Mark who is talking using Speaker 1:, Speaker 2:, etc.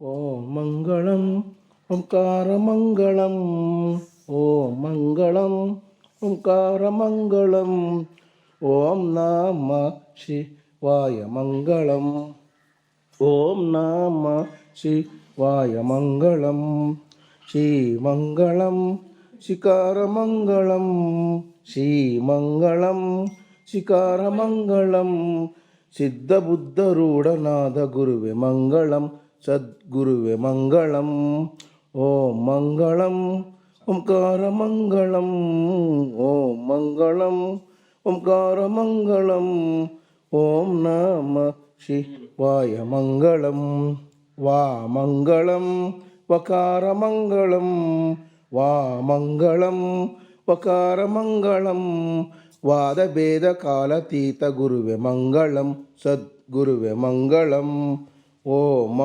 Speaker 1: ఓం మంగళం ఓంకారమంగళం. ఓం మంగళం ఓంకారమంగళం. ఓం నమ శివాయ మంగళం. ఓం నమ శివాయ మంగళం. శ్రీమంగళం శిఖారమంగళం. శ్రీమంగళం శిఖారమంగళం. సిద్ధబుద్ధరూఢనాథ గురువే మంగళం. సద్గురువే మంగళం. ఓం మంగళం ఓంకారమంగళం. ఓం మంగళం ఓంకారమంగళం. ఓం నమ శివాయ మంగళం. వా మంగళం వకారమంగళం. వా మంగళం వకారమంగళం. వాదభేదకాలతీత గురువే మంగళం. సద్గురువే మంగళం. ఓం